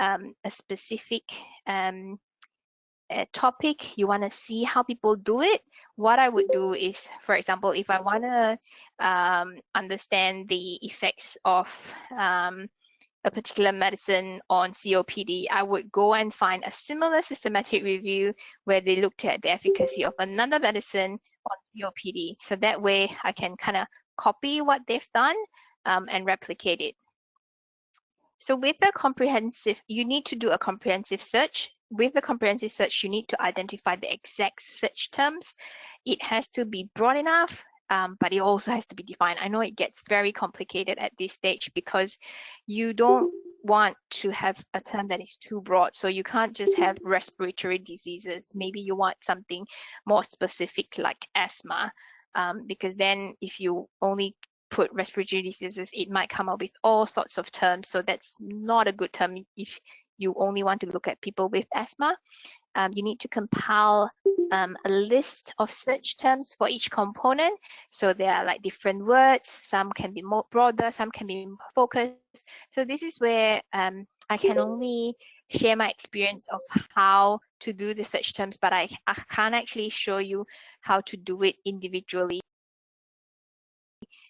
a specific topic, you want to see how people do it, what I would do is, for example, if I want to understand the effects of a particular medicine on COPD, I would go and find a similar systematic review where they looked at the efficacy of another medicine on COPD. So that way I can kind of copy what they've done and replicate it. So with a comprehensive, you need to do a comprehensive search. With the comprehensive search, you need to identify the exact search terms. It has to be broad enough, but it also has to be defined. I know it gets very complicated at this stage because you don't want to have a term that is too broad. So you can't just have respiratory diseases. Maybe you want something more specific like asthma, because then if you only put respiratory diseases, it might come up with all sorts of terms. So that's not a good term if you only want to look at people with asthma. You need to compile a list of search terms for each component. So there are like different words, some can be more broader, some can be more focused. So this is where I can only share my experience of how to do the search terms, but I can't actually show you how to do it individually.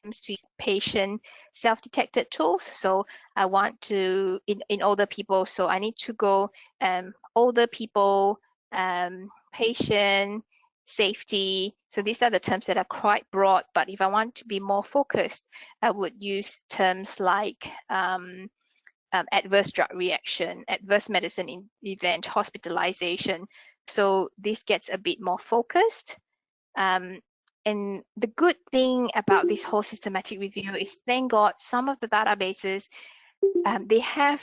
To patient self-detected tools. So I want to in older people, so I need to go older people, patient safety. So these are the terms that are quite broad, but if I want to be more focused, I would use terms like adverse drug reaction, adverse medicine event, hospitalization. So this gets a bit more focused. And the good thing about this whole systematic review is, thank God, some of the databases, they have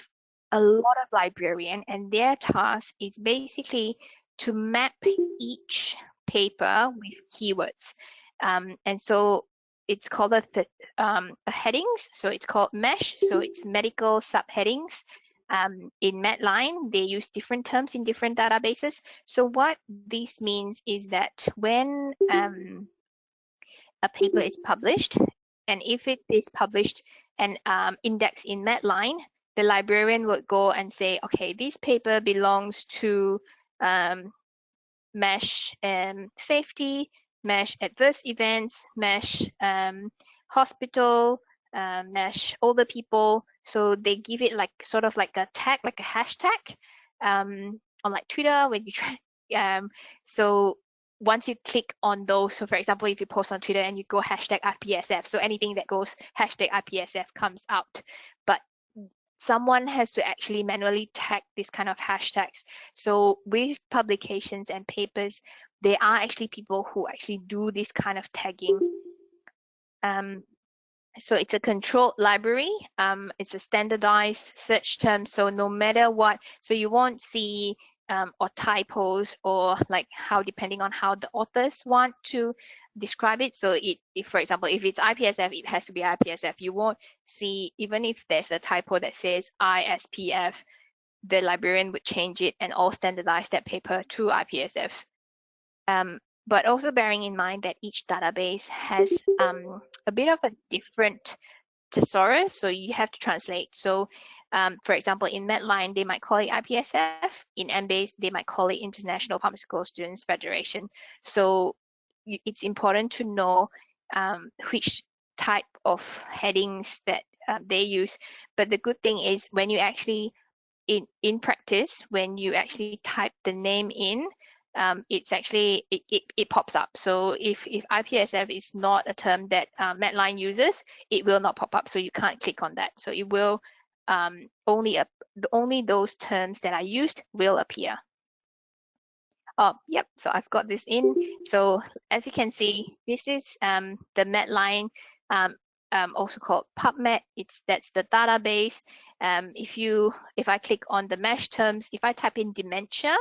a lot of librarian, and their task is basically to map each paper with keywords. And so it's called a headings. So it's called MESH. So it's medical subheadings. In Medline, they use different terms in different databases. So what this means is that when a paper is published, and if it is published and indexed in Medline, the librarian would go and say, okay, this paper belongs to MESH safety, MESH adverse events, MESH hospital, MESH older people. So they give it like sort of like a tag, like a hashtag on like Twitter when you try. So once you click on those, so for example, if you post on Twitter and you go hashtag IPSF, so anything that goes hashtag IPSF comes out. But someone has to actually manually tag this kind of hashtags. So with publications and papers, there are actually people who actually do this kind of tagging. So it's a controlled library. It's a standardized search term. So no matter what, so you won't see or typos or like how, depending on how the authors want to describe it. So if for example, if it's IPSF, it has to be IPSF. You won't see, even if there's a typo that says ISPF, the librarian would change it and all standardize that paper to IPSF. But also bearing in mind that each database has a bit of a different thesaurus, so you have to translate. So for example, in Medline, they might call it IPSF. In Embase, they might call it International Pharmaceutical Students Federation. So it's important to know which type of headings that they use. But the good thing is, when you actually, in practice, when you actually type the name in, it's actually, it pops up. So if IPSF is not a term that Medline uses, it will not pop up. So you can't click on that. So it will only those terms that are used will appear. Oh, yep. So I've got this in. So as you can see, this is the Medline, also called PubMed. That's the database. If I click on the MESH terms, if I type in dementia,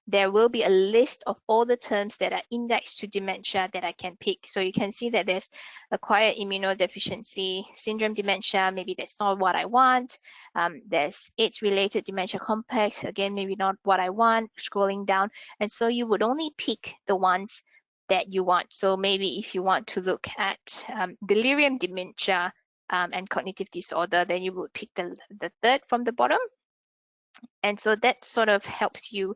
there will be a list of all the terms that are indexed to dementia that I can pick. So you can see that there's acquired immunodeficiency syndrome dementia. Maybe that's not what I want. There's AIDS-related dementia complex. Again, maybe not what I want. Scrolling down. And so you would only pick the ones that you want. So maybe if you want to look at delirium dementia and cognitive disorder, then you would pick the third from the bottom. And so that sort of helps you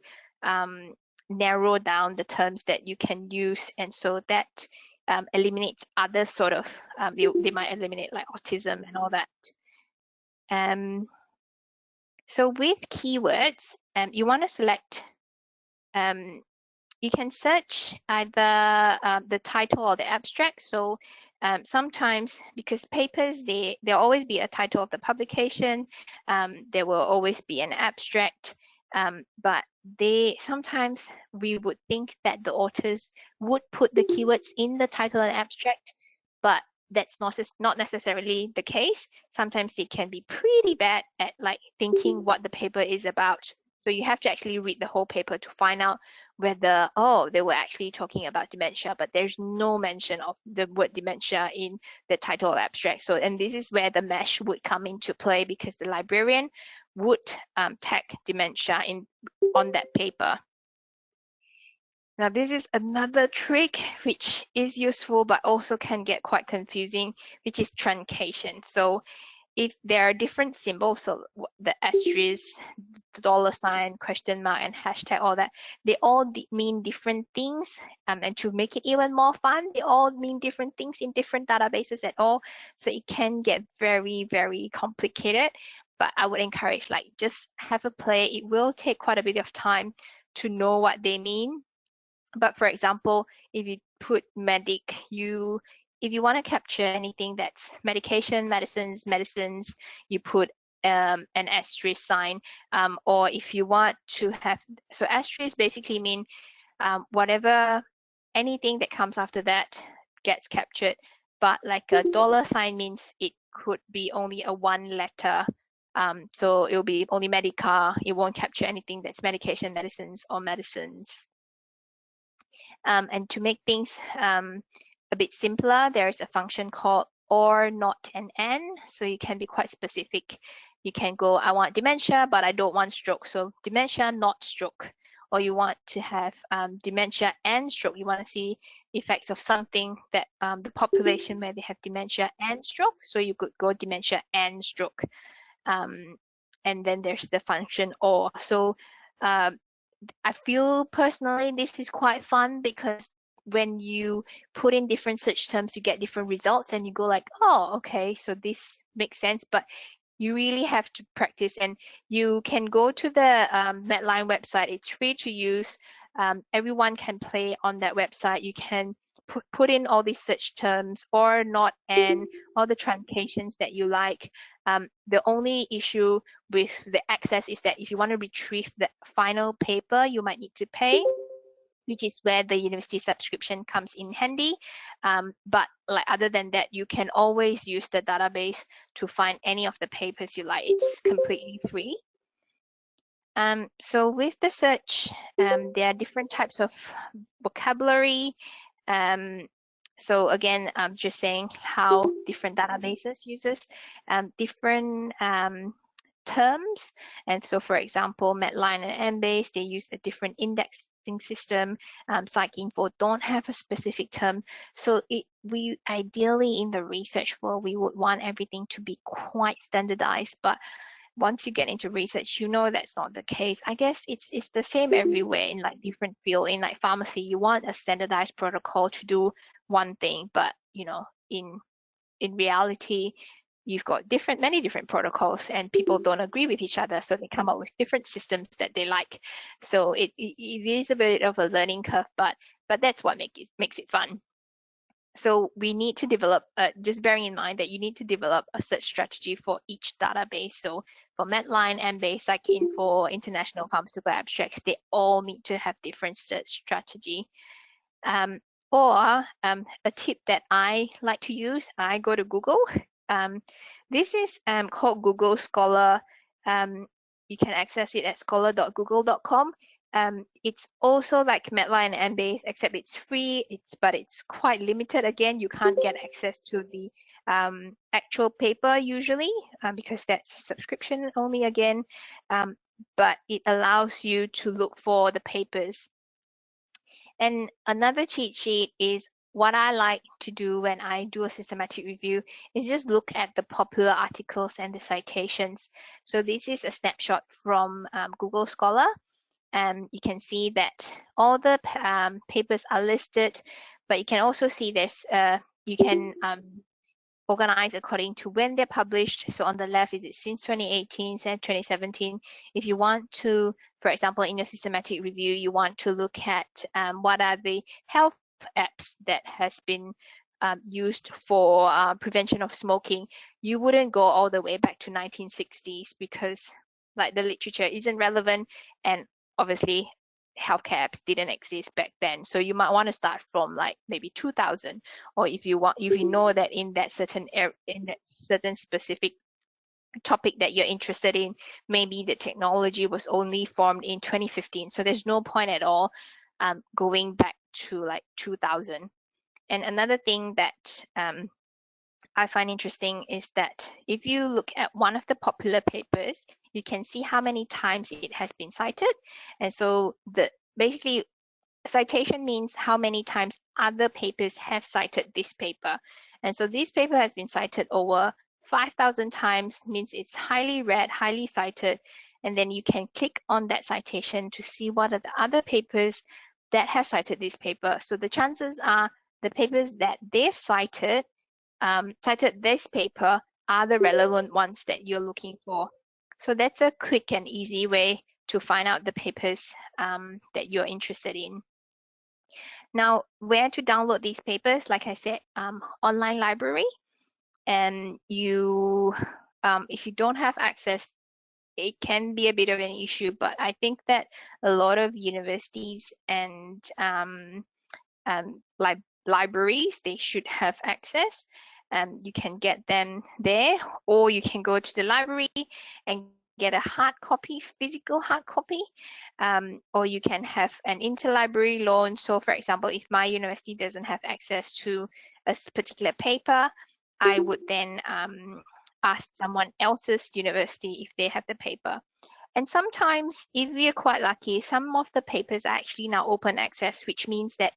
narrow down the terms that you can use, and so that eliminates other sort of they might eliminate like autism and all that. So with keywords, you want to select you can search either the title or the abstract. So sometimes, because papers, there'll always be a title of the publication, there will always be an abstract, but sometimes we would think that the authors would put the keywords in the title and abstract, but that's not necessarily the case. Sometimes they can be pretty bad at like thinking what the paper is about. So you have to actually read the whole paper to find out whether, oh, they were actually talking about dementia, but there's no mention of the word dementia in the title or abstract. So, and this is where the mesh would come into play, because the librarian would tag dementia on that paper. Now, this is another trick which is useful but also can get quite confusing, which is truncation. So if there are different symbols, so the asterisk, the dollar sign, question mark, and hashtag, all that, they all mean different things. And to make it even more fun, they all mean different things in different databases at all. So it can get very, very complicated. But I would encourage, like, just have a play. It will take quite a bit of time to know what they mean. But for example, if you put medic, if you want to capture anything that's medication, medicines, you put an asterisk sign, or if you want to have, so asterisk basically mean anything that comes after that gets captured, but like a dollar sign means it could be only a one letter. So it'll be only medica, it won't capture anything that's medication, medicines, or medicines. And to make things a bit simpler, there's a function called or, not, and n. So you can be quite specific. You can go, I want dementia, but I don't want stroke. So dementia, not stroke. Or you want to have dementia and stroke. You want to see effects of something that the population where they have dementia and stroke. So you could go dementia and stroke. And then there's the function or. So I feel personally this is quite fun, because when you put in different search terms, you get different results, and you go like, oh, okay, so this makes sense. But you really have to practice, and you can go to the Medline website. It's free to use. Everyone can play on that website. You can put in all these search terms, or, not, and all the truncations that you like. The only issue with the access is that if you want to retrieve the final paper, you might need to pay, which is where the university subscription comes in handy. But like, other than that, you can always use the database to find any of the papers you like. It's completely free. So with the search, there are different types of vocabulary. So again, I'm just saying how different databases uses different terms. And so, for example, Medline and Embase, they use a different indexing system. PsycInfo don't have a specific term. So we ideally in the research world, we would want everything to be quite standardized. But once you get into research, you know that's not the case. I guess it's the same everywhere in like different field. In like pharmacy, you want a standardized protocol to do one thing, but you know, in reality, you've got many different protocols, and people don't agree with each other, so they come up with different systems that they like. So it is a bit of a learning curve, but that's what makes it fun. So we need to develop, just bearing in mind that you need to develop a search strategy for each database. So for Medline, Embase, PsycInfo, International Pharmaceutical Abstracts, they all need to have different search strategy. Or a tip that I like to use, I go to Google. This is called Google Scholar. You can access it at scholar.google.com. It's also like Medline and Embase, except it's free. But it's quite limited. Again, you can't get access to the actual paper usually, because that's subscription only again. But it allows you to look for the papers. And another cheat sheet is what I like to do when I do a systematic review is just look at the popular articles and the citations. So this is a snapshot from Google Scholar. And you can see that all the papers are listed, but you can also see there's you can organize according to when they're published. So on the left, is it since 2018, since 2017? If you want to, for example, in your systematic review, you want to look at what are the health apps that has been used for prevention of smoking, you wouldn't go all the way back to 1960s because like the literature isn't relevant, and obviously healthcare apps didn't exist back then. So you might want to start from like maybe 2000, or if you know that in that certain specific topic that you're interested in, maybe the technology was only formed in 2015. So there's no point at all going back to like 2000. And another thing that I find interesting is that if you look at one of the popular papers, you can see how many times it has been cited. And so basically citation means how many times other papers have cited this paper. And so this paper has been cited over 5,000 times, means it's highly read, highly cited. And then you can click on that citation to see what are the other papers that have cited this paper. So the chances are the papers that they've cited this paper are the relevant ones that you're looking for. So that's a quick and easy way to find out the papers that you're interested in. Now, where to download these papers? Like I said, online library. And you, if you don't have access, it can be a bit of an issue, but I think that a lot of universities and libraries, they should have access. You can get them there, or you can go to the library and get a hard copy, physical hard copy, or you can have an interlibrary loan. So for example, if my university doesn't have access to a particular paper, I would then ask someone else's university if they have the paper. And sometimes, if we are quite lucky, some of the papers are actually now open access, which means that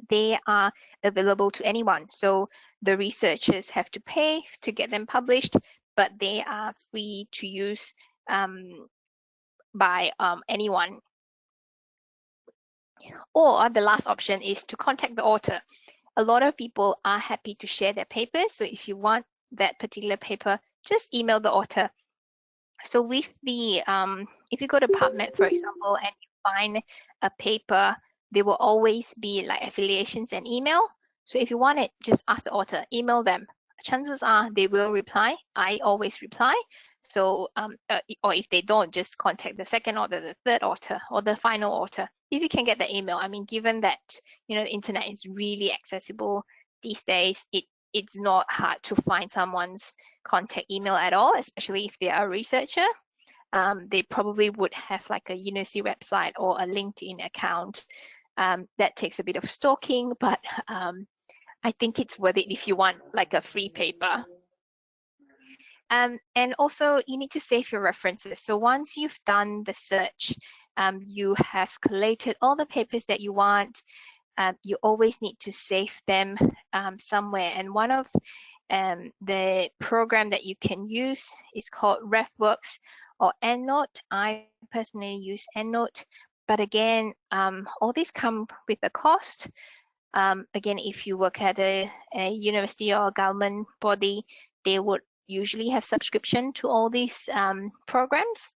they are available to anyone. So the researchers have to pay to get them published, but they are free to use by anyone. Or the last option is to contact the author. A lot of people are happy to share their papers. So if you want that particular paper, just email the author. So with the, if you go to PubMed, for example, and you find a paper, there will always be like affiliations and email. So if you want it, just ask the author, email them. Chances are they will reply. I always reply. So, or if they don't, just contact the second author, the third author, or the final author. If you can get the email, I mean, given that, you know, the internet is really accessible these days, it's not hard to find someone's contact email at all, especially if they are a researcher. They probably would have like a university website or a LinkedIn account. That takes a bit of stalking, but I think it's worth it if you want like a free paper. And also you need to save your references. So once you've done the search, you have collated all the papers that you want, you always need to save them somewhere. And one of the program that you can use is called RefWorks or EndNote. I personally use EndNote, but again, all these come with a cost. Again, if you work at a university or a government body, they would usually have subscription to all these programs.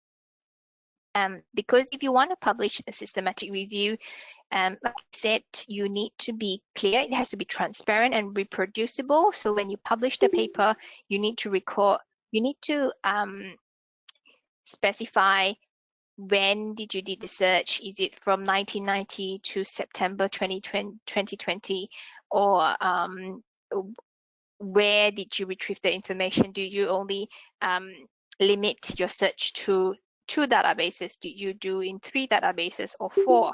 Because if you want to publish a systematic review, like I said, you need to be clear. It has to be transparent and reproducible. So when you publish the paper, you need to specify when did you do the search. Is it from 1990 to September 2020, or where did you retrieve the information? Do you only limit your search to 2 databases? Did you do in 3 databases or 4?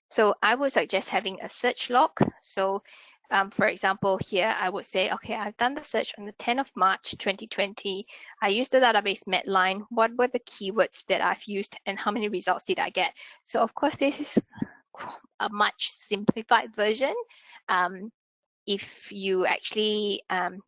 So I would suggest having a search log. So for example, here I would say, okay, I've done the search on the 10th of March 2020. I used the database Medline. What were the keywords that I've used and how many results did I get? So of course, this is a much simplified version. If you actually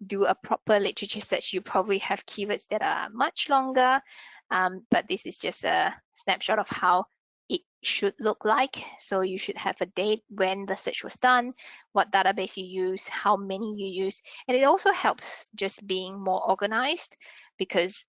do a proper literature search, you probably have keywords that are much longer, but this is just a snapshot of how it should look like. So you should have a date when the search was done, what database you use, how many you use, and it also helps just being more organized, because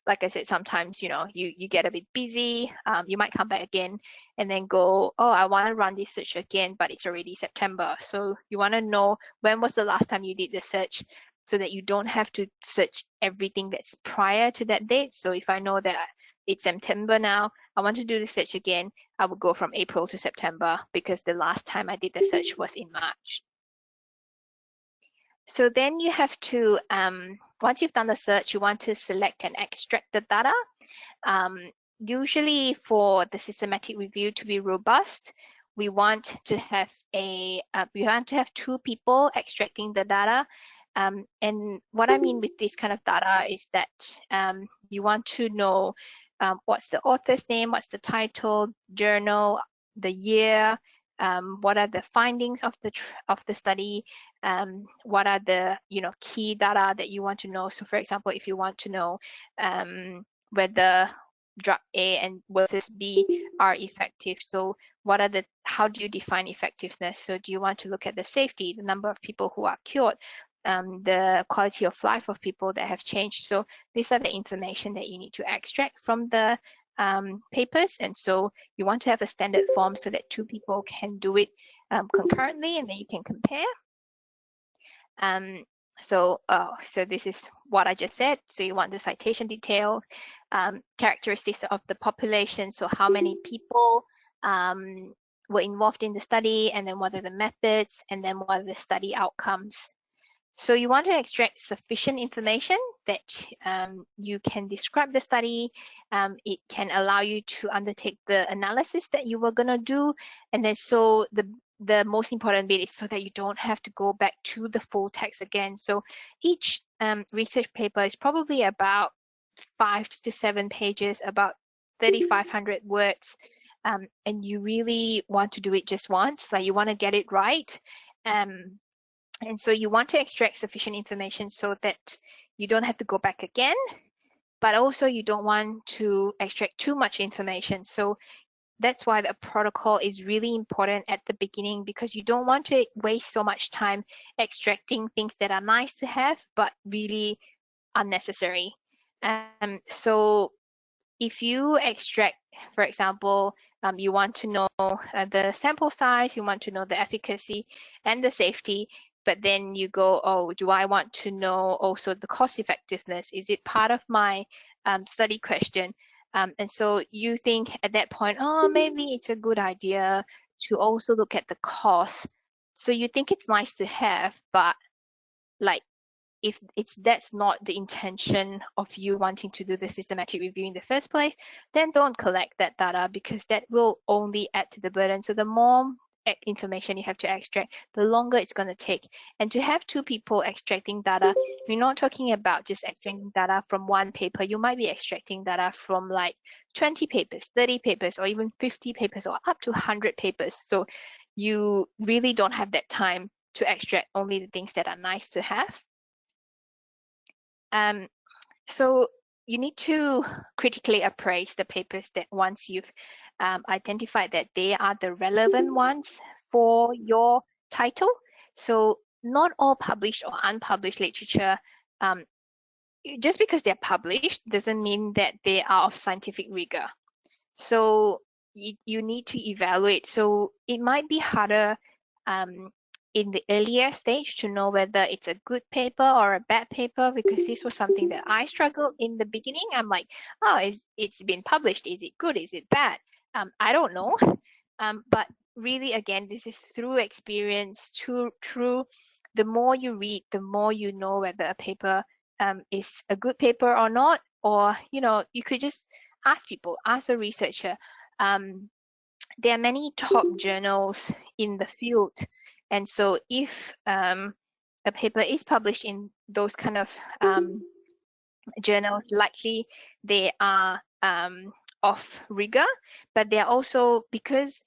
like I said, sometimes, you get a bit busy, you might come back again and then go, oh, I want to run this search again, but it's already September. So you want to know when was the last time you did the search, so that you don't have to search everything that's prior to that date. So if I know that it's September now, I want to do the search again, I would go from April to September, because the last time I did the search was in March. So then you have to, once you've done the search, you want to select and extract the data. Usually for the systematic review to be robust, we want to have two people extracting the data. And what I mean with this kind of data is that you want to know what's the author's name, what's the title, journal, the year, what are the findings of the study, what are the key data that you want to know. So for example, if you want to know whether drug A and versus B are effective, so how do you define effectiveness? So do you want to look at the safety, the number of people who are cured, the quality of life of people that have changed? So these are the information that you need to extract from the papers, and so you want to have a standard form so that two people can do it concurrently, and then you can compare. So this is what I just said. So you want the citation detail, characteristics of the population, so how many people were involved in the study, and then what are the methods, and then what are the study outcomes. So you want to extract sufficient information that you can describe the study. It can allow you to undertake the analysis that you were going to do. And then so the most important bit is so that you don't have to go back to the full text again. So each research paper is probably about 5 to 7 pages, about 3,500 words. And you really want to do it just once, like you want to get it right. And so you want to extract sufficient information so that you don't have to go back again, but also you don't want to extract too much information. So that's why the protocol is really important at the beginning, because you don't want to waste so much time extracting things that are nice to have, but really unnecessary. So if you extract, for example, you want to know the sample size, you want to know the efficacy and the safety, but then you go, oh, do I want to know also the cost effectiveness? Is it part of my study question? And so you think at that point, oh, maybe it's a good idea to also look at the cost. So you think it's nice to have, but like, if that's not the intention of you wanting to do the systematic review in the first place, then don't collect that data, because that will only add to the burden. So the more information you have to extract, the longer it's going to take. And to have two people extracting data, we're not talking about just extracting data from one paper. You might be extracting data from like 20 papers, 30 papers, or even 50 papers, or up to 100 papers. So you really don't have that time to extract only the things that are nice to have. So you need to critically appraise the papers that once you've identified that they are the relevant ones for your title. So not all published or unpublished literature, just because they're published doesn't mean that they are of scientific rigor. So you need to evaluate. So it might be harder in the earlier stage to know whether it's a good paper or a bad paper, because this was something that I struggled in the beginning. I'm like, oh, it's been published. Is it good? Is it bad? I don't know. But really, again, this is through experience, through the more you read, the more you know whether a paper is a good paper or not. Or, you could just ask people, ask a researcher. There are many top journals in the field. And so if a paper is published in those kind of journals, likely they are of rigor, but they're also, because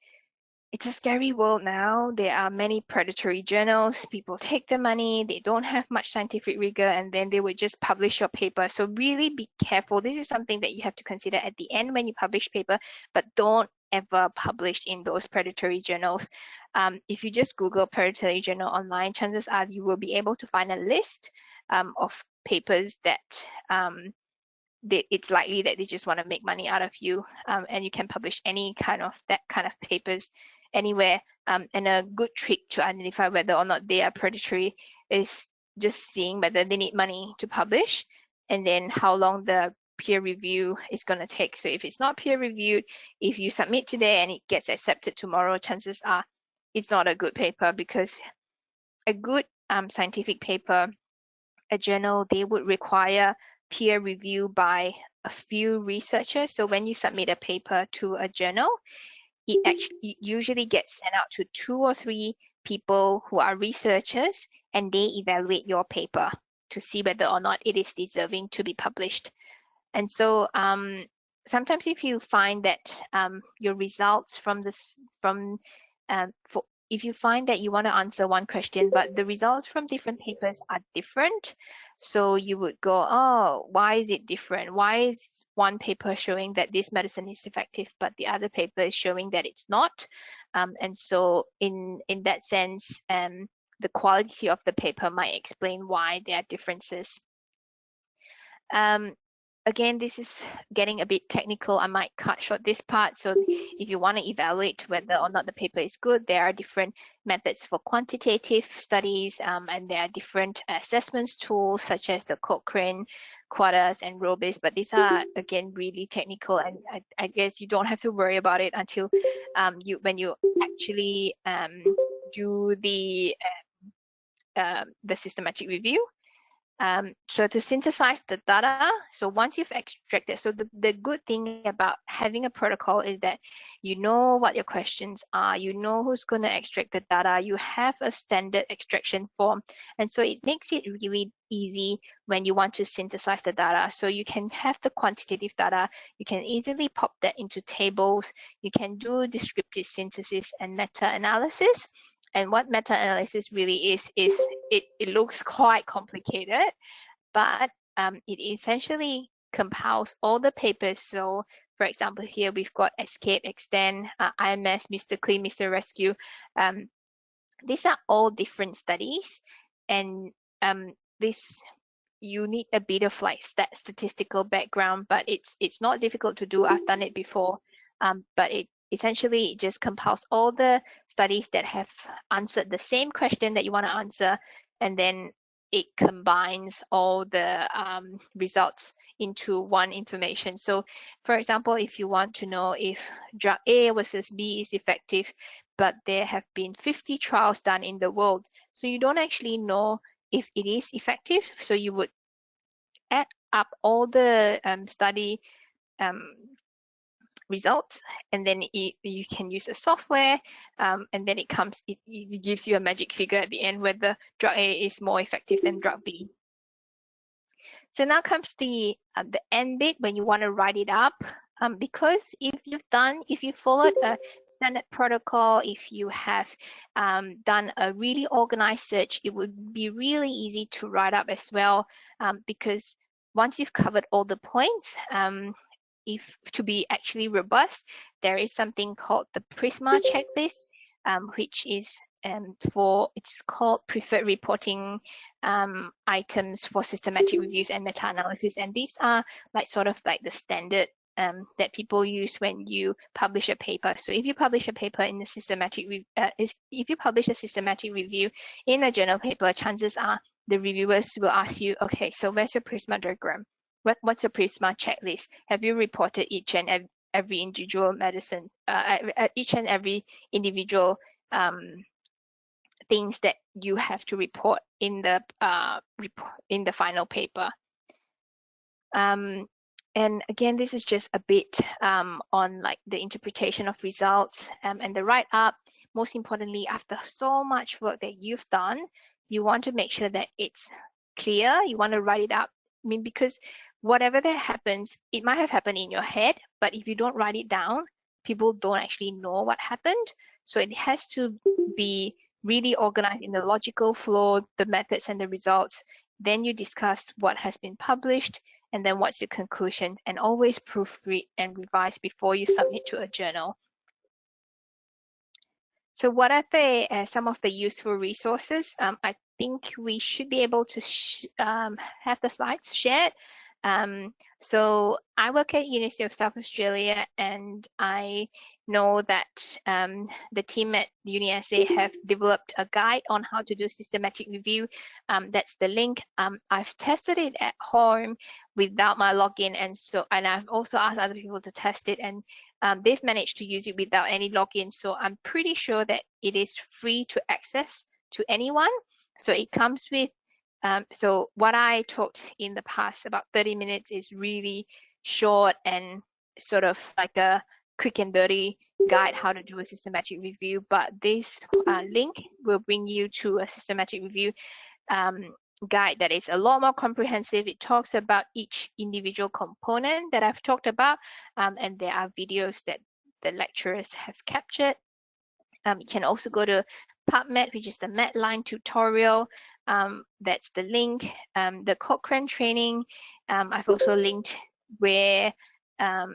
it's a scary world now. There are many predatory journals. People take the money, they don't have much scientific rigor, and then they would just publish your paper. So really be careful. This is something that you have to consider at the end when you publish paper, but don't ever publish in those predatory journals. If you just Google predatory journal online, chances are you will be able to find a list of papers that it's likely that they just want to make money out of you, and you can publish any kind of that kind of papers anywhere. And a good trick to identify whether or not they are predatory is just seeing whether they need money to publish, and then how long the peer review is going to take. So if it's not peer reviewed, if you submit today and it gets accepted tomorrow, chances are it's not a good paper, because a good scientific paper, a journal, they would require peer review by a few researchers. So when you submit a paper to a journal, it usually gets sent out to 2 or 3 people who are researchers, and they evaluate your paper to see whether or not it is deserving to be published. And so sometimes if you find that your results from this, if you find that you want to answer one question, but the results from different papers are different, so you would go, oh, why is it different? Why is one paper showing that this medicine is effective, but the other paper is showing that it's not? And so in that sense, the quality of the paper might explain why there are differences. Again, this is getting a bit technical. I might cut short this part. So if you want to evaluate whether or not the paper is good, there are different methods for quantitative studies, and there are different assessments tools such as the Cochrane, Quadas, and Robis. But these are, again, really technical, and I guess you don't have to worry about it until when you actually do the systematic review. So to synthesize the data, so once you've extracted, so the good thing about having a protocol is that you know what your questions are, you know who's going to extract the data, you have a standard extraction form, and so it makes it really easy when you want to synthesize the data. So you can have the quantitative data, you can easily pop that into tables, you can do descriptive synthesis and meta-analysis. And what meta-analysis really is it looks quite complicated, but it essentially compiles all the papers. So for example, here we've got Escape, Extend, IMS, Mr. Clean, Mr. Rescue. These are all different studies, and this, you need a bit of like statistical background, but it's not difficult to do. I've done it before, but it essentially just compiles all the studies that have answered the same question that you want to answer, and then it combines all the results into one information. So for example, if you want to know if drug A versus B is effective, but there have been 50 trials done in the world, so you don't actually know if it is effective, so you would add up all the study results, and then you can use the software, and then it gives you a magic figure at the end whether drug A is more effective than drug B. So now comes the end bit when you want to write it up, because if you followed a standard protocol, if you have done a really organized search, it would be really easy to write up as well, because once you've covered all the points, if to be actually robust, there is something called the PRISMA checklist, which is it's called preferred reporting items for systematic reviews and meta-analysis, and these are like sort of like the standard that people use when you publish a paper. So if you publish a paper in the systematic if you publish a systematic review in a journal paper, chances are the reviewers will ask you, okay, so where's your PRISMA diagram? What's your PRISMA checklist? Have you reported each and every individual medicine, each and every individual things that you have to report in the final paper? And again, this is just a bit on like the interpretation of results and the write-up. Most importantly, after so much work that you've done, you want to make sure that it's clear. You want to write it up. I mean, because whatever that happens, it might have happened in your head, but if you don't write it down, people don't actually know what happened. So it has to be really organized in the logical flow, the methods and the results. Then you discuss what has been published, and then what's your conclusion, and always proofread and revise before you submit to a journal. So what are some of the useful resources? I think we should be able to have the slides shared. So I work at University of South Australia, and I know that the team at UniSA have developed a guide on how to do systematic review. That's the link. I've tested it at home without my login, and I've also asked other people to test it, and they've managed to use it without any login. So I'm pretty sure that it is free to access to anyone. So it comes with so what I taught in the past, about 30 minutes, is really short and sort of like a quick and dirty guide how to do a systematic review. But this link will bring you to a systematic review guide that is a lot more comprehensive. It talks about each individual component that I've talked about, and there are videos that the lecturers have captured. You can also go to PubMed, which is the Medline tutorial. That's the link. The Cochrane training, I've also linked where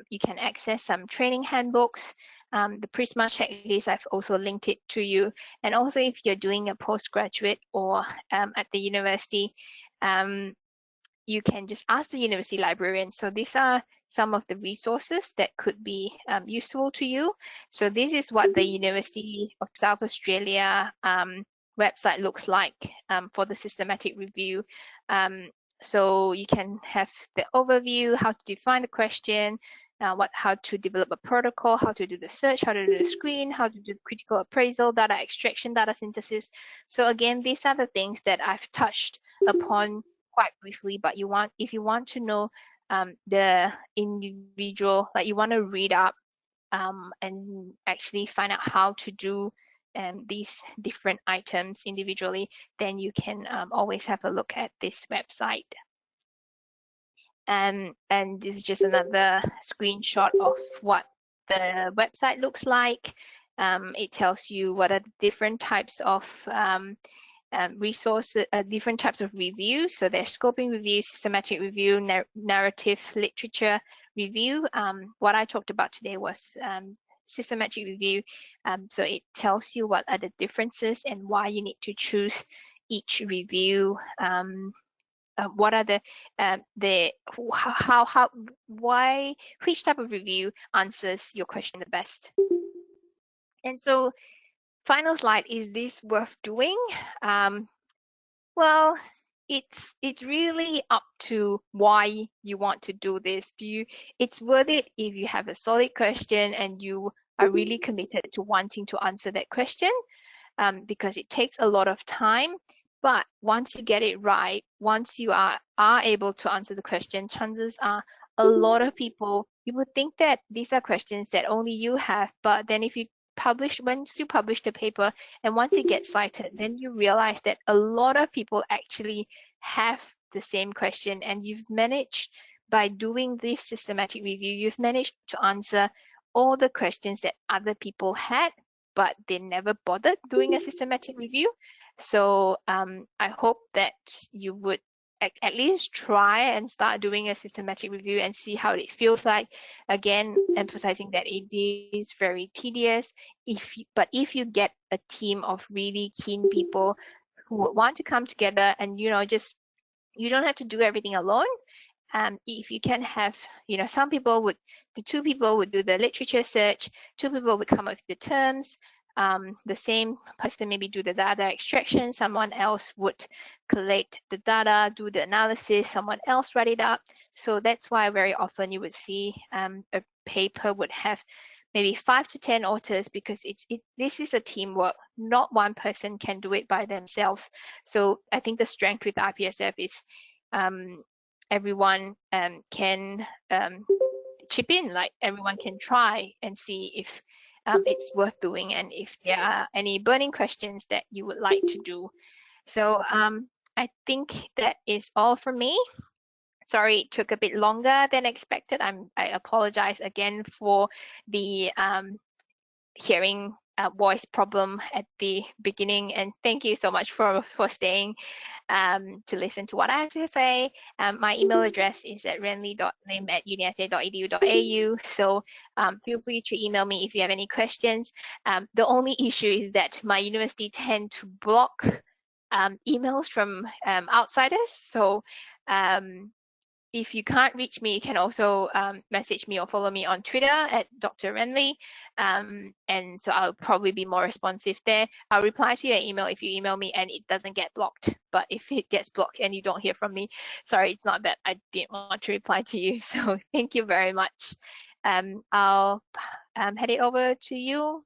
you can access some training handbooks. The PRISMA checklist, I've also linked it to you. And also if you're doing a postgraduate or at the university, you can just ask the university librarian. So these are some of the resources that could be useful to you. So this is what the University of South Australia website looks like for the systematic review. So you can have the overview, how to define the question, how to develop a protocol, how to do the search, how to do the screen, how to do critical appraisal, data extraction, data synthesis. So again, these are the things that I've touched upon quite briefly, but if you want to know the individual, like you want to read up and actually find out how to do these different items individually, then you can always have a look at this website. And this is just another screenshot of what the website looks like. It tells you what are the different types of resources, different types of reviews. So there's scoping review, systematic review, narrative literature review. What I talked about today was systematic review. So it tells you what are the differences and why you need to choose each review. What are which type of review answers your question the best. And so final slide, is this worth doing? Well, it's really up to why you want to do this. It's worth it if you have a solid question and you are really committed to wanting to answer that question, because it takes a lot of time. But once you get it right, once you are able to answer the question, chances are a lot of people, you would think that these are questions that only you have, but then once you publish the paper and once it gets cited, then you realize that a lot of people actually have the same question, and you've managed, by doing this systematic review, you've managed to answer all the questions that other people had, but they never bothered doing a systematic review. So I hope that you would at least try and start doing a systematic review and see how it feels like. Again, emphasizing that it is very tedious. But if you get a team of really keen people who want to come together and, you don't have to do everything alone. If you can have, the two people would do the literature search, two people would come up with the terms, the same person maybe do the data extraction, someone else would collect the data, do the analysis, someone else write it up. So that's why very often you would see a paper would have maybe 5 to 10 authors, because this is a teamwork. Not one person can do it by themselves. So I think the strength with IPSF is everyone can chip in, like everyone can try and see if it's worth doing, and if there are any burning questions that you would like to do. So I think that is all from me. Sorry, it took a bit longer than expected. I apologize again for the hearing voice problem at the beginning, and thank you so much for staying to listen to what I have to say. My email address is at renly.lim@unisa.edu.au, so feel free to email me if you have any questions. The only issue is that my university tend to block emails from outsiders, so if you can't reach me, you can also message me or follow me on Twitter at Dr. Renly. And so I'll probably be more responsive there. I'll reply to your email if you email me and it doesn't get blocked. But if it gets blocked and you don't hear from me, sorry, it's not that I didn't want to reply to you. So thank you very much. I'll head it over to you,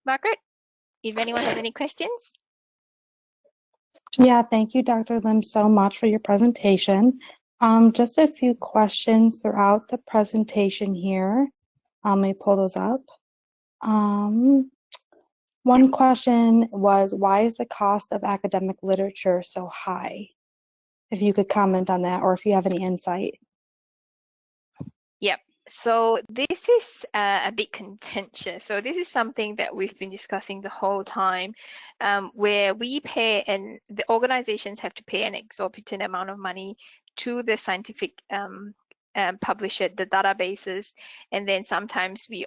Margaret, if anyone has any questions. Yeah, thank you, Dr. Lim, so much for your presentation. Just a few questions throughout the presentation here. Let me pull those up. One question was, why is the cost of academic literature so high? If you could comment on that, or if you have any insight. Yep. So this is a bit contentious. So this is something that we've been discussing the whole time, where we pay, and the organizations have to pay an exorbitant amount of money to the scientific publisher, the databases, and then sometimes we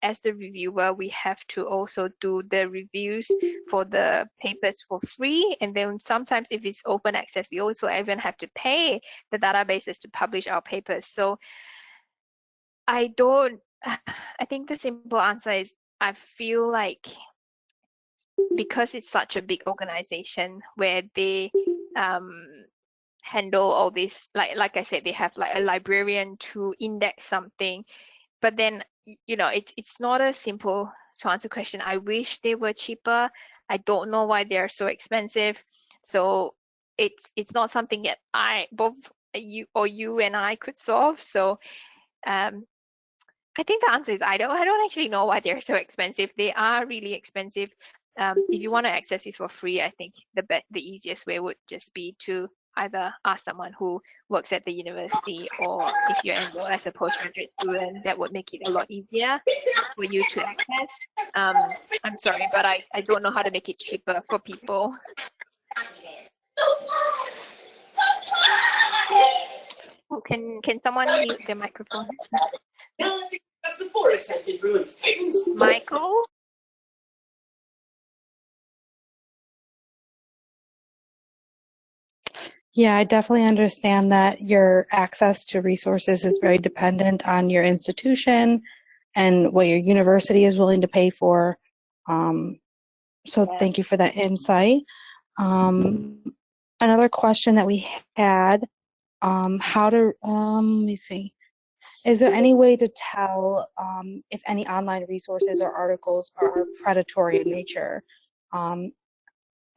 as the reviewer, we have to also do the reviews for the papers for free. And then sometimes if it's open access, we also even have to pay the databases to publish our papers. So I think the simple answer is I feel like because it's such a big organization where they handle all this, like I said, they have like a librarian to index something, but then it's not a simple to answer question. I wish they were cheaper. I don't know why they're so expensive. So it's not something that both you and I could solve. So I think the answer is I don't actually know why they're so expensive. They are really expensive. If you want to access it for free, I think the easiest way would just be to either ask someone who works at the university, or if you're enrolled as a postgraduate student, that would make it a lot easier for you to access. I'm sorry, but I don't know how to make it cheaper for people. Oh, can someone mute the microphone? The forest has been ruined. Michael? Yeah, I definitely understand that your access to resources is very dependent on your institution and what your university is willing to pay for. Thank you for that insight. Another question that we had, let me see. Is there any way to tell if any online resources or articles are predatory in nature? I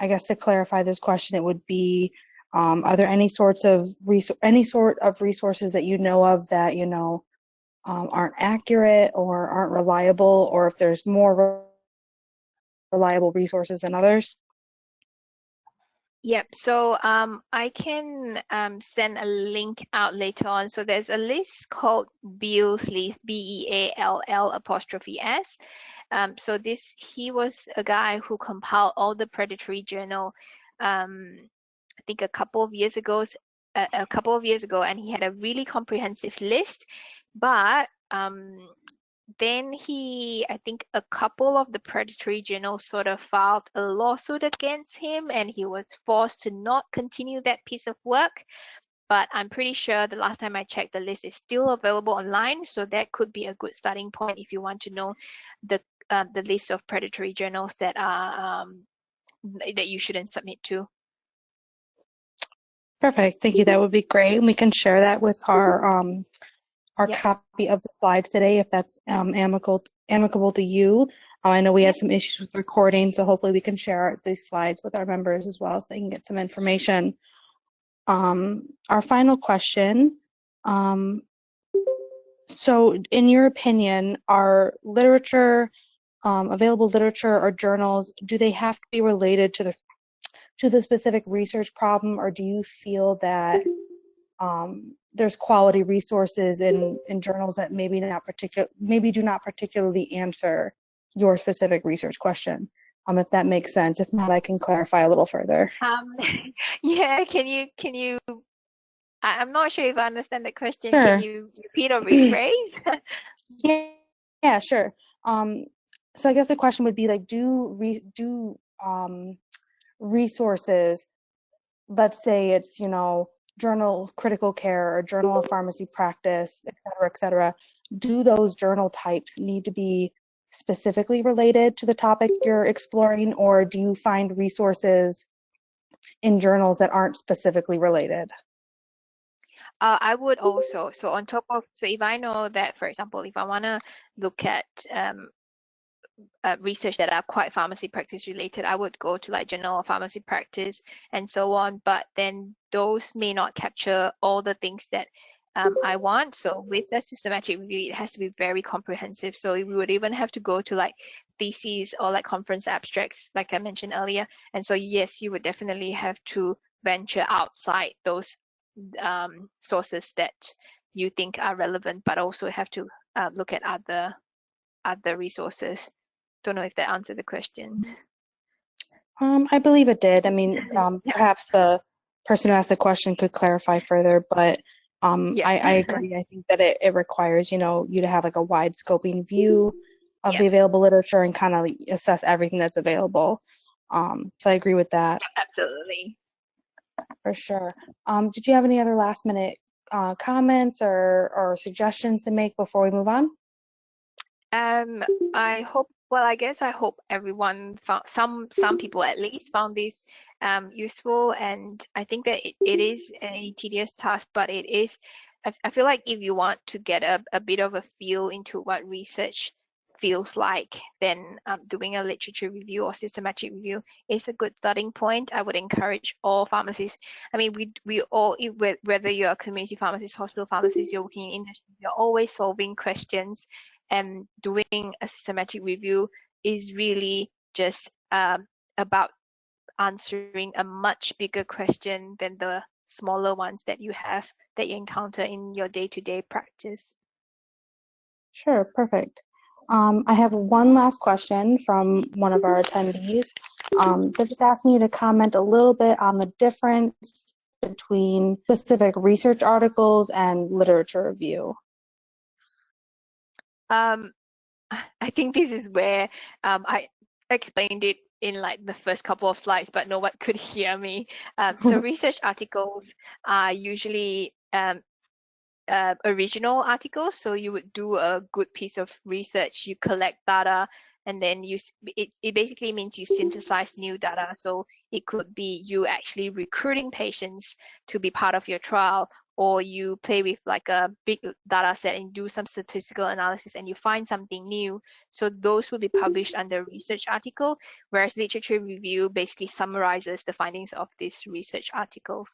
guess to clarify this question, it would be, are there any sort of resources that you know of that aren't accurate or aren't reliable, or if there's more reliable resources than others? Yep. So I can send a link out later on. So there's a list called Beall's list, BEALL''S. So he was a guy who compiled all the predatory journal. I think a couple of years ago, and he had a really comprehensive list. But then I think a couple of the predatory journals sort of filed a lawsuit against him, and he was forced to not continue that piece of work. But I'm pretty sure the last time I checked, the list is still available online. So that could be a good starting point if you want to know the list of predatory journals that are that you shouldn't submit to. Perfect. Thank you. That would be great. And we can share that with our Yep. copy of the slides today, if that's amicable to you. I know we had some issues with recording, so hopefully we can share these slides with our members as well so they can get some information. Our final question. So in your opinion, are available literature or journals, do they have to be related to the specific research problem, or do you feel that there's quality resources in journals that maybe do not particularly answer your specific research question, if that makes sense. If not, I can clarify a little further. Yeah, can you I'm not sure if I understand the question. Sure. Can you repeat or rephrase? Yeah, sure. So I guess the question would be like, do resources, let's say it's, Journal Critical Care or Journal of Pharmacy Practice, et cetera, do those journal types need to be specifically related to the topic you're exploring, or do you find resources in journals that aren't specifically related? I would also, so on top of, so if I know that, for example, if I want to look at research that are quite pharmacy practice related, I would go to like Journal of Pharmacy Practice and so on, but then those may not capture all the things that I want. So with the systematic review, it has to be very comprehensive. So we would even have to go to like theses or like conference abstracts, like I mentioned earlier. And so yes, you would definitely have to venture outside those sources that you think are relevant, but also have to look at other resources. Don't know if that answered the question. I believe it did. I mean, perhaps the person who asked the question could clarify further, but Yeah. I agree. I think that it requires, you to have like a wide scoping view of the available literature and kind of assess everything that's available. So I agree with that. Absolutely. For sure. Did you have any other last minute comments or suggestions to make before we move on? I hope, well, I guess I hope everyone found, some people at least found this useful, and I think that it is a tedious task, but it is, I feel like if you want to get a bit of a feel into what research feels like, then doing a literature review or systematic review is a good starting point. I would encourage all pharmacists. I mean, we all, whether you're a community pharmacist, hospital pharmacist, you're working in industry, you're always solving questions, and doing a systematic review is really just about answering a much bigger question than the smaller ones that you encounter in your day-to-day practice. Sure, perfect. I have one last question from one of our attendees. They're just asking you to comment a little bit on the difference between specific research articles and literature review. I think this is where I explained it in like the first couple of slides, but no one could hear me. So research articles are usually original articles. So you would do a good piece of research, you collect data, and then it basically means you synthesize new data. So it could be you actually recruiting patients to be part of your trial, or you play with like a big data set and do some statistical analysis and you find something new. So those will be published under research article, whereas literature review basically summarizes the findings of these research articles.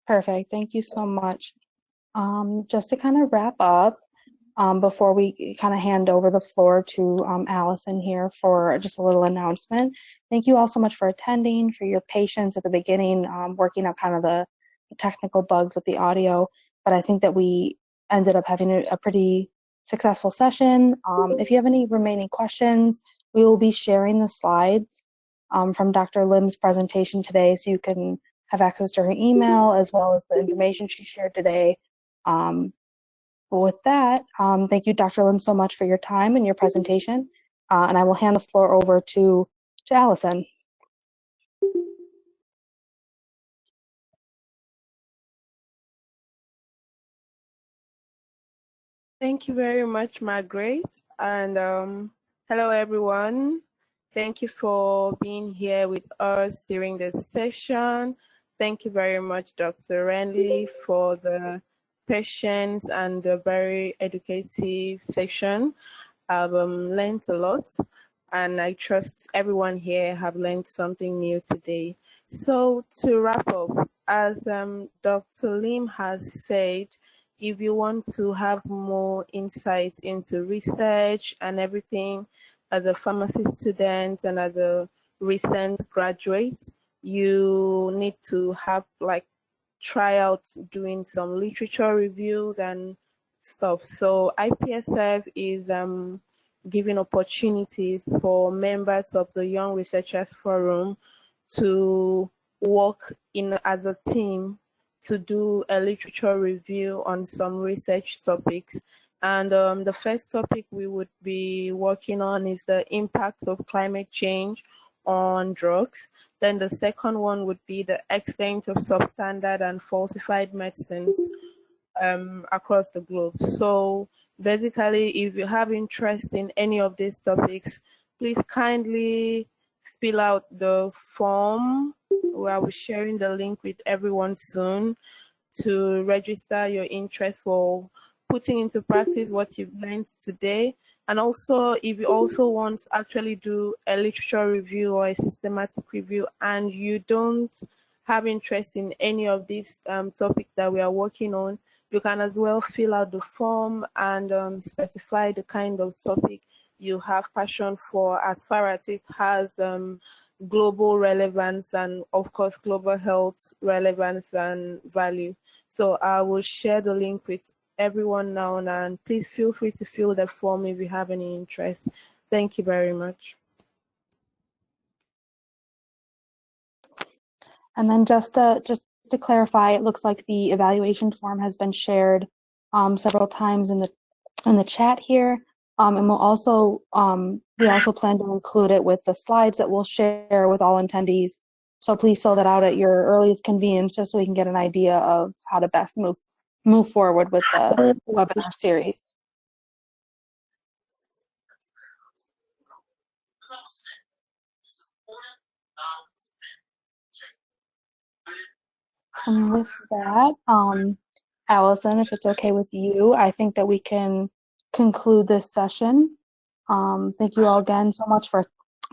Perfect. Thank you so much. Just to kind of wrap up, before we kind of hand over the floor to Allison here for just a little announcement. Thank you all so much for attending, for your patience at the beginning, working out kind of the technical bugs with the audio. But I think that we ended up having a pretty successful session. If you have any remaining questions, we will be sharing the slides from Dr. Lim's presentation today, so you can have access to her email as well as the information she shared today. But with that, thank you, Dr. Lim, so much for your time and your presentation. And I will hand the floor over to Allison. Thank you very much, Margaret. And hello, everyone. Thank you for being here with us during this session. Thank you very much, Dr. Renly, for the patience and the very educative session. I've learned a lot, and I trust everyone here have learned something new today. So to wrap up, as Dr. Lim has said, if you want to have more insight into research and everything as a pharmacy student and as a recent graduate, you need to have like try out doing some literature reviews and stuff. So IPSF is giving opportunities for members of the Young Researchers Forum to work as a team to do a literature review on some research topics. And the first topic we would be working on is the impact of climate change on drugs. Then the second one would be the extent of substandard and falsified medicines across the globe. So basically, if you have interest in any of these topics, please kindly fill out the form. We will be sharing the link with everyone soon to register your interest for putting into practice what you've learned today. And also, if you also want to actually do a literature review or a systematic review and you don't have interest in any of these topics that we are working on, you can as well fill out the form and specify the kind of topic you have passion for as far as it has global relevance and, of course, global health relevance and value. So I will share the link with everyone now, and please feel free to fill the form if you have any interest. Thank you very much. And then just to clarify, it looks like the evaluation form has been shared several times in the chat here. And we'll also we also plan to include it with the slides that we'll share with all attendees. So please fill that out at your earliest convenience, just so we can get an idea of how to best move forward with the webinar series. And with that, Allison, if it's okay with you, I think that we can conclude this session. Thank you all again so much for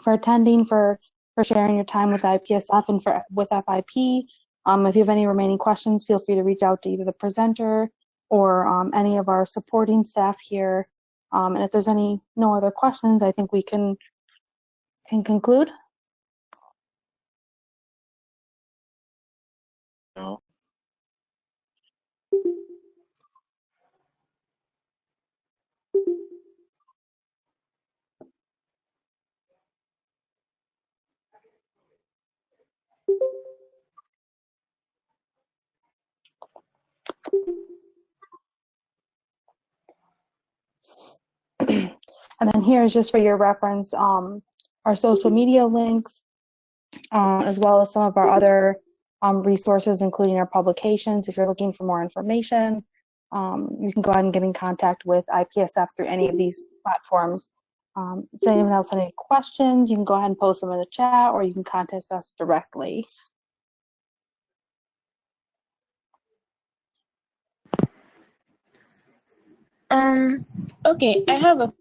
attending, for sharing your time with IPSF and with FIP. If you have any remaining questions, feel free to reach out to either the presenter or any of our supporting staff here. And if there's no other questions, I think we can conclude. No. And then here is just for your reference, our social media links, as well as some of our other resources, including our publications. If you're looking for more information, you can go ahead and get in contact with IPSF through any of these platforms. Does anyone else have any questions? You can go ahead and post them in the chat, or you can contact us directly. Okay, I have a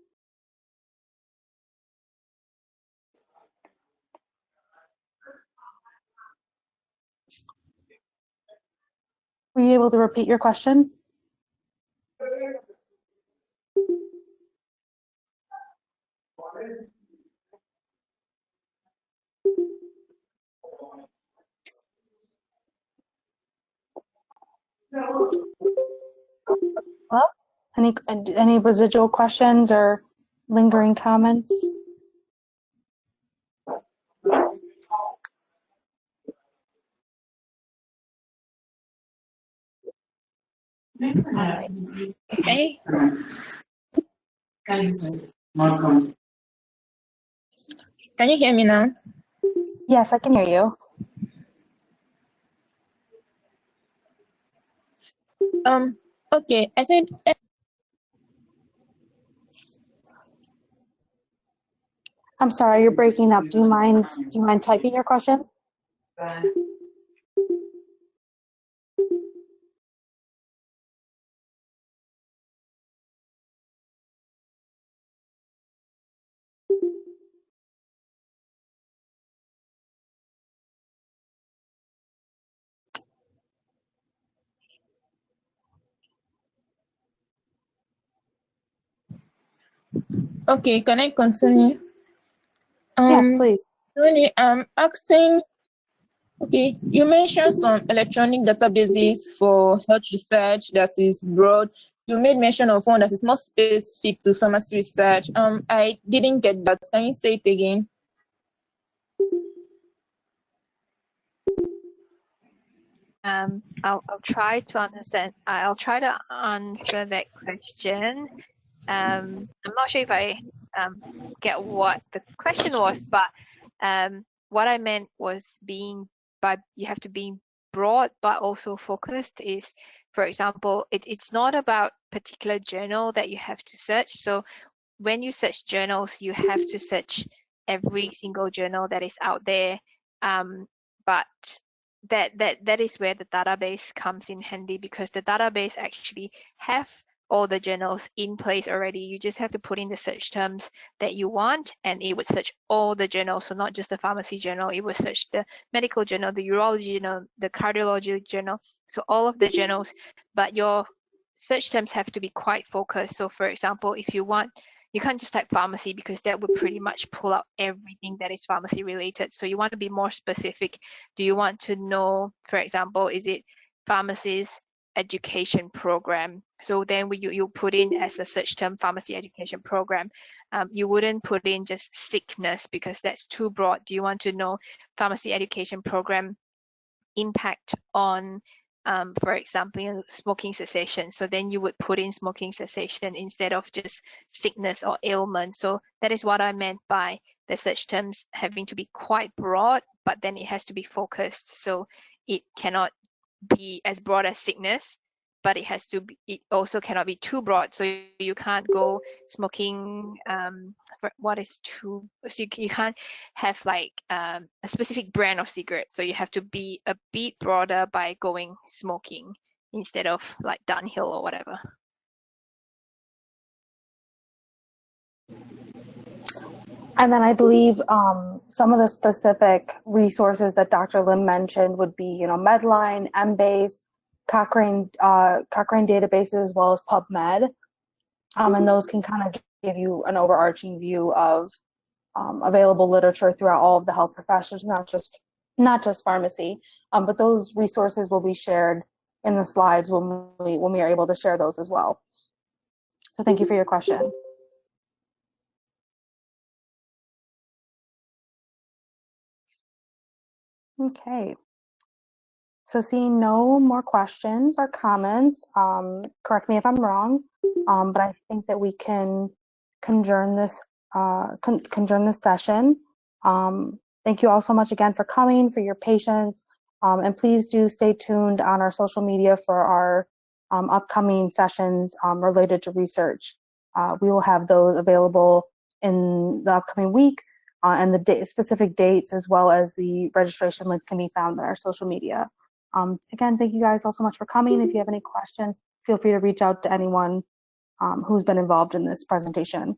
Were you able to repeat your question? Well, any residual questions or lingering comments? All right. okay. Can you hear me now? Yes, I can hear you. Okay, I said I'm sorry, you're breaking up. Do you mind typing your question? okay, can I continue? Yes, please. Really, I'm asking, okay, you mentioned some electronic databases for health research that is broad. you made mention of one that is more specific to pharmacy research. I didn't get that. Can you say it again? I'll try to understand. I'll try to answer that question. I'm not sure if I get what the question was, but what I meant was you have to be broad but also focused is, for example, it's not about particular journal that you have to search. So when you search journals, you have to search every single journal that is out there. But that is where the database comes in handy, because the database actually have all the journals in place already. You just have to put in the search terms that you want, and it would search all the journals. So not just the pharmacy journal, it would search the medical journal, the urology journal, the cardiology journal. So all of the journals, but your search terms have to be quite focused. So for example, if you can't just type pharmacy, because that would pretty much pull out everything that is pharmacy related. So you want to be more specific. Do you want to know, for example, is it pharmacist education program? So then you put in as a search term pharmacy education program. You wouldn't put in just sickness, because that's too broad. Do you want to know pharmacy education program impact on for example, smoking cessation? So then you would put in smoking cessation instead of just sickness or ailment. So that is what I meant by the search terms having to be quite broad, but then it has to be focused. So it cannot be as broad as sickness, but it also cannot be too broad. So you can't go smoking, what is too, so you can't have like a specific brand of cigarette. So you have to be a bit broader by going smoking instead of like downhill or whatever. And then I believe some of the specific resources that Dr. Lim mentioned would be, Medline, Embase, Cochrane databases, as well as PubMed. And those can kind of give you an overarching view of available literature throughout all of the health professions, not just pharmacy. But those resources will be shared in the slides when we are able to share those as well. So thank you for your question. Okay. So seeing no more questions or comments, correct me if I'm wrong, but I think that we can adjourn this session. Thank you all so much again for coming, for your patience, and please do stay tuned on our social media for our upcoming sessions related to research. We will have those available in the upcoming week, and the specific dates as well as the registration links can be found on our social media. Again, thank you guys all so much for coming. If you have any questions, feel free to reach out to anyone who's been involved in this presentation.